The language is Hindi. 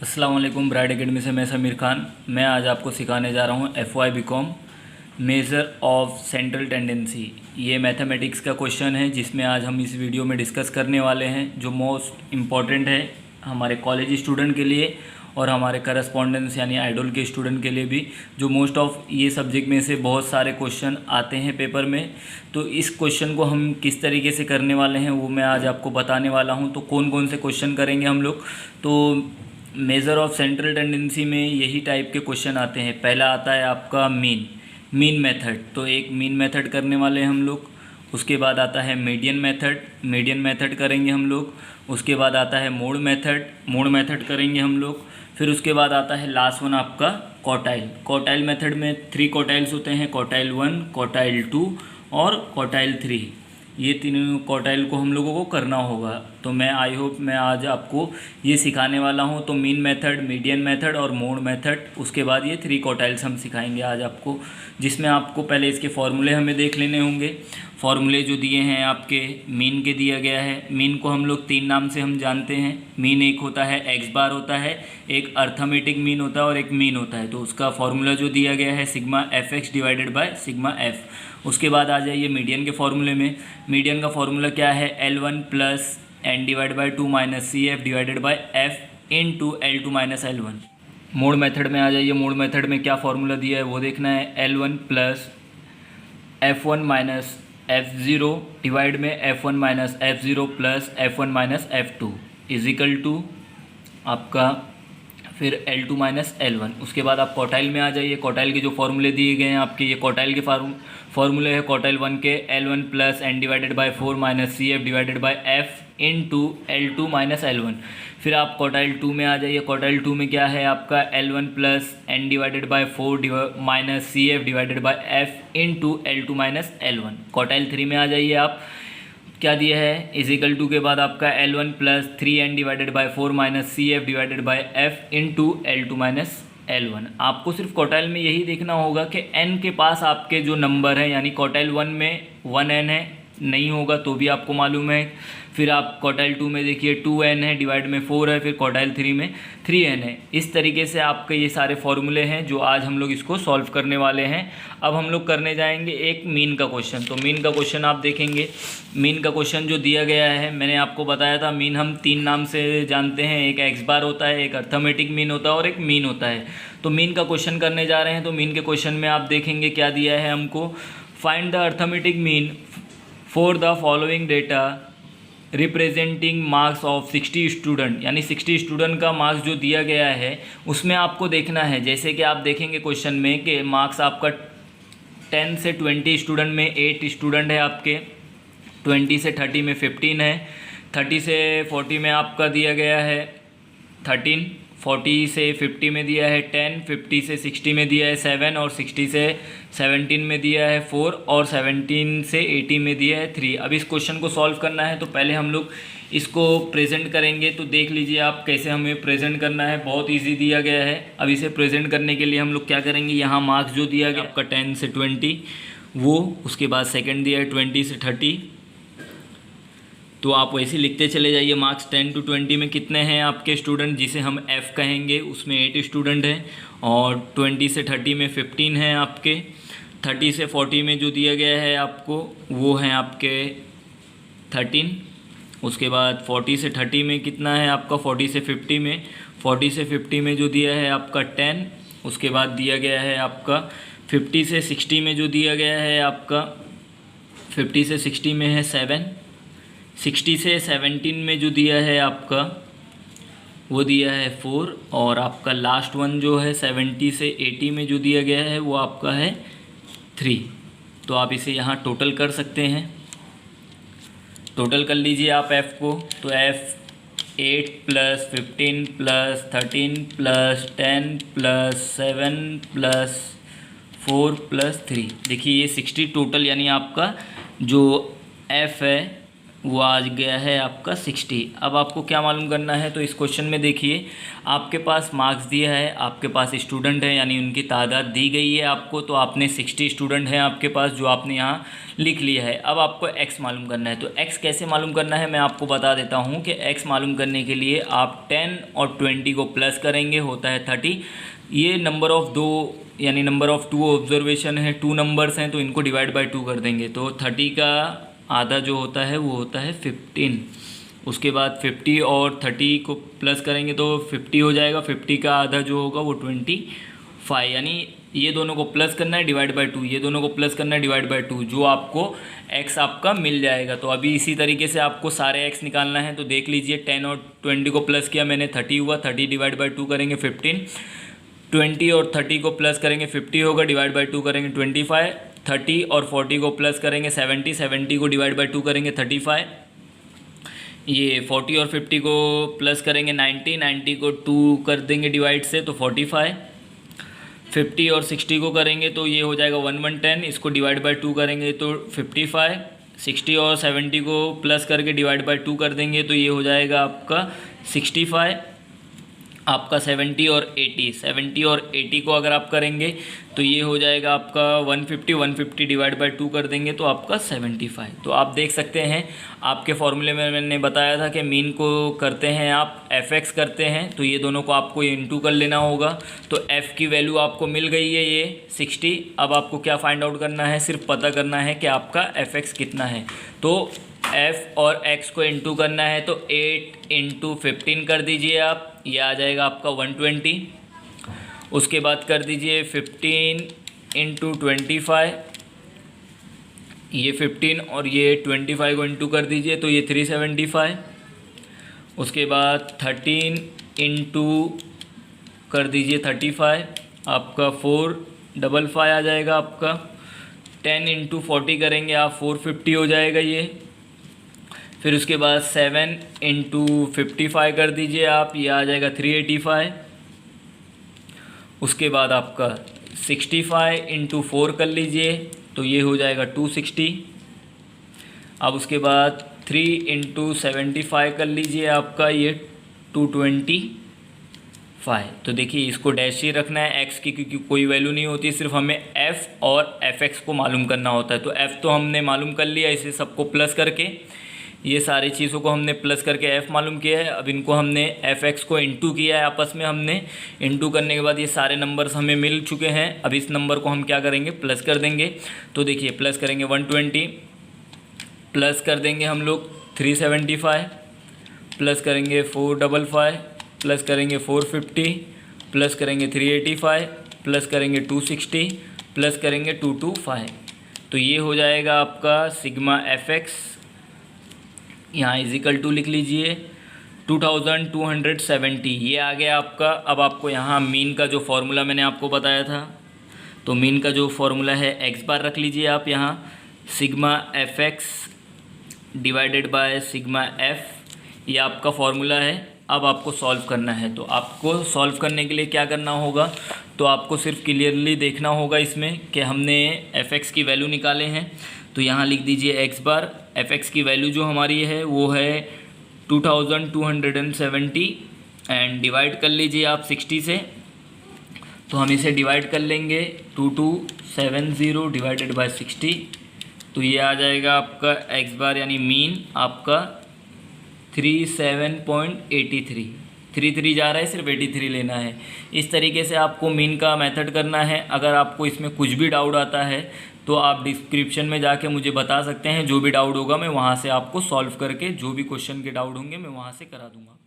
अस्सलाम वालेकुम। ब्राइड एकेडमी से मैं समीर खान। मैं आज आपको सिखाने जा रहा हूँ FY BCom measure of central tendency. ये मैथमेटिक्स का क्वेश्चन है जिसमें आज हम इस वीडियो में डिस्कस करने वाले हैं, जो मोस्ट इम्पॉर्टेंट है हमारे कॉलेज स्टूडेंट के लिए और हमारे करस्पॉन्डेंस यानी आइडल के स्टूडेंट के लिए भी, जो मोस्ट ऑफ ये सब्जेक्ट में से बहुत सारे क्वेश्चन आते हैं पेपर में। तो इस क्वेश्चन को हम किस तरीके से करने वाले हैं वो मैं आज आपको बताने वाला हूँ। तो कौन कौन से क्वेश्चन करेंगे हम लोग, तो मेज़र ऑफ सेंट्रल टेंडेंसी में यही टाइप के क्वेश्चन आते हैं। पहला आता है आपका मीन मेथड, तो एक मीन मेथड करने वाले हैं हम लोग। उसके बाद आता है मीडियन मेथड करेंगे हम लोग। उसके बाद आता है मोड मेथड करेंगे हम लोग। फिर उसके बाद आता है लास्ट वन आपका क्वार्टाइल मेथड में 3 क्वार्टाइल्स होते हैं, क्वार्टाइल 1, क्वार्टाइल 2 और क्वार्टाइल 3। ये तीनों क्वार्टाइल को हम लोगों को करना होगा। तो मैं आई होप मैं आज आपको ये सिखाने वाला हूँ। तो मीन मेथड, मीडियन मेथड और मोड मेथड, उसके बाद ये 3 क्वार्टाइल्स हम सिखाएंगे आज आपको, जिसमें आपको पहले इसके फॉर्मूले हमें देख लेने होंगे। फॉर्मूले जो दिए हैं आपके, मीन के दिया गया है। मीन को हम लोग 3 नाम से हम जानते हैं। मीन एक होता है एक्स बार होता है, एक अर्थमेटिक मीन होता है और एक मीन होता है। तो उसका फॉर्मूला जो दिया गया है sigma FX divided by sigma F। उसके बाद आ जाइए मीडियन के फॉर्मूले में। मीडियन का फॉर्मूला क्या है, L1 plus n divide by 2 minus CF divided by F into L2 minus L1। Mode method में आ जाइए। मोड मेथड में क्या फॉर्मूला दिया है वो देखना है। L1 plus F1 minus F0 divide में F1 minus F0 plus F1 minus F2 equal to आपका फिर L2 माइनस L1। उसके बाद आप क्वार्टाइल में आ जाइए। क्वार्टाइल के जो फॉर्मूले दिए गए हैं आपके, ये क्वार्टाइल के फॉर्मूले है। क्वार्टाइल 1 के L1 plus n divided by 4 minus CF divided by F into L2 minus L1। फिर आप क्वार्टाइल 2 में आ जाइए। क्वार्टाइल 2 में क्या है आपका, L1 plus n divided by 4 minus CF divided by F into L2 minus L1। Quartile 3 में आ जाइए। आप क्या दिया है, इजिकल टू के बाद आपका L1 plus 3n divided by 4 minus CF divided by F into L2 minus L1। आपको सिर्फ क्वार्टाइल में यही देखना होगा कि n के पास आपके जो नंबर हैं, यानी क्वार्टाइल 1 में 1n है, नहीं होगा तो भी आपको मालूम है। फिर आप क्वार्टाइल 2 में देखिए 2n है, डिवाइड में 4 है, फिर क्वार्टाइल 3 में 3n है। इस तरीके से आपके ये सारे फॉर्मूले हैं जो आज हम लोग इसको सॉल्व करने वाले हैं। अब हम लोग करने जाएंगे एक मीन का क्वेश्चन। तो मीन का क्वेश्चन आप देखेंगे। मीन का क्वेश्चन जो दिया गया है, मैंने आपको बताया था मीन हम 3 नाम से जानते हैं। एक एक्स बार होता है, एक अर्थमेटिक मीन होता है और एक मीन होता है। तो मीन का क्वेश्चन करने जा रहे हैं। तो मीन के क्वेश्चन में आप देखेंगे क्या दिया है हमको, find the arithmetic mean for the following data representing marks of 60 student, यानी 60 स्टूडेंट का मार्क्स जो दिया गया है उसमें आपको देखना है। जैसे कि आप देखेंगे क्वेश्चन में कि मार्क्स आपका 10 से 20 स्टूडेंट में 8 स्टूडेंट है आपके, 20 से 30 में 15 है, 30 से 40 में आपका दिया गया है 13, 40 से 50 में दिया है 10, 50 से 60 में दिया है 7 और 60 से 17 में दिया है 4 और 17 से 80 में दिया है 3। अब इस क्वेश्चन को सॉल्व करना है तो पहले हम लोग इसको प्रेजेंट करेंगे। तो देख लीजिए आप कैसे हमें प्रेजेंट करना है, बहुत इजी दिया गया है। अब इसे प्रेजेंट करने के लिए हम लोग क्या करेंगे, यहाँ मार्क्स जो दिया गया आपका 10 से 20 वो, उसके बाद सेकेंड दिया है 20 से 30, तो आप वैसे लिखते चले जाइए। मार्क्स 10 to 20 में कितने हैं आपके स्टूडेंट, जिसे हम F कहेंगे, उसमें 8 स्टूडेंट हैं। और 20 से 30 में 15 हैं आपके। 30 से 40 में जो दिया गया है आपको वो हैं आपके 13। उसके बाद 40 से 30 में कितना है आपका, 40 से 50 में, 40 से 50 में जो दिया है आपका 10। उसके बाद दिया गया है आपका 50 से 60 में जो दिया गया है आपका, 50 से 60 में है 7, 60 से 17 में जो दिया है आपका वो दिया है 4 और आपका लास्ट वन जो है 70 से 80 में जो दिया गया है वो आपका है 3। तो आप इसे यहाँ टोटल कर सकते हैं। टोटल कर लीजिए आप F को। तो F 8 plus 15 plus 13 plus 10 plus 7 plus 4 plus 3। देखिए ये 60 टोटल, यानी आपका जो F है वो आ गया है आपका 60। अब आपको क्या मालूम करना है, तो इस क्वेश्चन में देखिए आपके पास मार्क्स दिया है, आपके पास स्टूडेंट है यानी उनकी तादाद दी गई है आपको, तो आपने 60 स्टूडेंट हैं आपके पास जो आपने यहाँ लिख लिया है। अब आपको x मालूम करना है, तो x कैसे मालूम करना है मैं आपको बता देता हूँ कि x मालूम करने के लिए आप 10 और 20 को प्लस करेंगे, होता है 30। ये नंबर ऑफ़ दो यानी नंबर ऑफ़ टू ऑब्जर्वेशन है, टू नंबर्स हैं, तो इनको डिवाइड बाई 2 कर देंगे, तो 30 का आधा जो होता है वो होता है 15। उसके बाद 50 और 30 को प्लस करेंगे तो 50 हो जाएगा, 50 का आधा जो होगा वो 25, यानी ये दोनों को प्लस करना है डिवाइड बाई 2, ये दोनों को प्लस करना है डिवाइड बाई 2, जो आपको x आपका मिल जाएगा। तो अभी इसी तरीके से आपको सारे x निकालना है, तो देख लीजिए 10 और 20 को प्लस किया मैंने, 30 हुआ, 30 डिवाइड बाई 2 करेंगे 15, 20 और 30 को प्लस करेंगे 50 होगा, डिवाइड बाई 2 करेंगे 25, 30 और 40 को प्लस करेंगे 70, 70 को डिवाइड बाई 2 करेंगे 35, ये 40 और 50 को प्लस करेंगे 90, 90 को 2 कर देंगे डिवाइड से तो 45, 50 और 60 को करेंगे तो ये हो जाएगा 110, इसको डिवाइड बाई 2 करेंगे तो 55, 60 और 70 को प्लस करके डिवाइड बाई 2 कर देंगे तो ये हो जाएगा आपका 65, आपका 70 और 80, 70 और 80 को अगर आप करेंगे तो ये हो जाएगा आपका 150, 150 डिवाइड बाई 2 कर देंगे तो आपका 75। तो आप देख सकते हैं आपके फॉर्मूले में मैंने बताया था कि मीन को करते हैं आप fx करते हैं, तो ये दोनों को आपको इनटू कर लेना होगा। तो f की वैल्यू आपको मिल गई है ये 60। अब आपको क्या फाइंड आउट करना है, सिर्फ पता करना है कि आपका fx कितना है। तो f और x को इंटू करना है तो 8 इंटू 15 कर दीजिए आप, ये आ जाएगा आपका 120। उसके बाद कर दीजिए 15 इंटू 25, ये 15 और ये 25 को इंटू कर दीजिए तो ये 375। उसके बाद 13 इंटू कर दीजिए 35, आपका 455 आ जाएगा आपका। 10 इंटू 40 करेंगे आप 450 हो जाएगा ये। फिर उसके बाद 7 इंटू 55 कर दीजिए आप, ये आ जाएगा 385। उसके बाद आपका 65 इंटू 4 कर लीजिए तो ये हो जाएगा 260। अब उसके बाद 3 इंटू 75 कर लीजिए आपका, ये 225। तो देखिए इसको डैश ही रखना है x की, क्योंकि कोई वैल्यू नहीं होती, सिर्फ हमें f और fx को मालूम करना होता है। तो f तो हमने मालूम कर लिया, इसे सबको प्लस करके, ये सारी चीज़ों को हमने प्लस करके f मालूम किया है। अब इनको हमने fx को इंटू किया है, आपस में हमने इंटू करने के बाद ये सारे नंबर्स हमें मिल चुके हैं। अब इस नंबर को हम क्या करेंगे, प्लस कर देंगे। तो देखिए प्लस करेंगे 120, प्लस कर देंगे हम लोग 375, प्लस करेंगे 455, प्लस करेंगे 450, प्लस करेंगे 385, प्लस करेंगे 260, प्लस करेंगे 225। तो ये हो जाएगा आपका सिग्मा fx, यहाँ इजिकल टू लिख लीजिए 2270, ये आ गया आपका। अब आपको यहाँ मीन का जो फॉर्मूला मैंने आपको बताया था, तो मीन का जो फॉर्मूला है x बार रख लीजिए आप यहाँ, sigma fx divided by sigma f, ये आपका फॉर्मूला है। अब आपको सॉल्व करना है, तो आपको सॉल्व करने के लिए क्या करना होगा, तो आपको सिर्फ क्लियरली देखना होगा इसमें कि हमने fx की वैल्यू निकाले हैं। तो यहाँ लिख दीजिए x बार, fx की वैल्यू जो हमारी है वो है 2270 एंड डिवाइड कर लीजिए आप 60 से। तो हम इसे डिवाइड कर लेंगे 2270 डिवाइडेड बाय 60, तो ये आ जाएगा आपका x बार यानी मीन आपका 37.83, 33 जा रहा है, सिर्फ 83 लेना है। इस तरीके से आपको मीन का मेथड करना है। अगर आपको इसमें कुछ भी डाउट आता है तो आप डिस्क्रिप्शन में जाके मुझे बता सकते हैं, जो भी डाउट होगा मैं वहाँ से आपको सॉल्व करके जो भी क्वेश्चन के डाउट होंगे मैं वहाँ से करा दूँगा।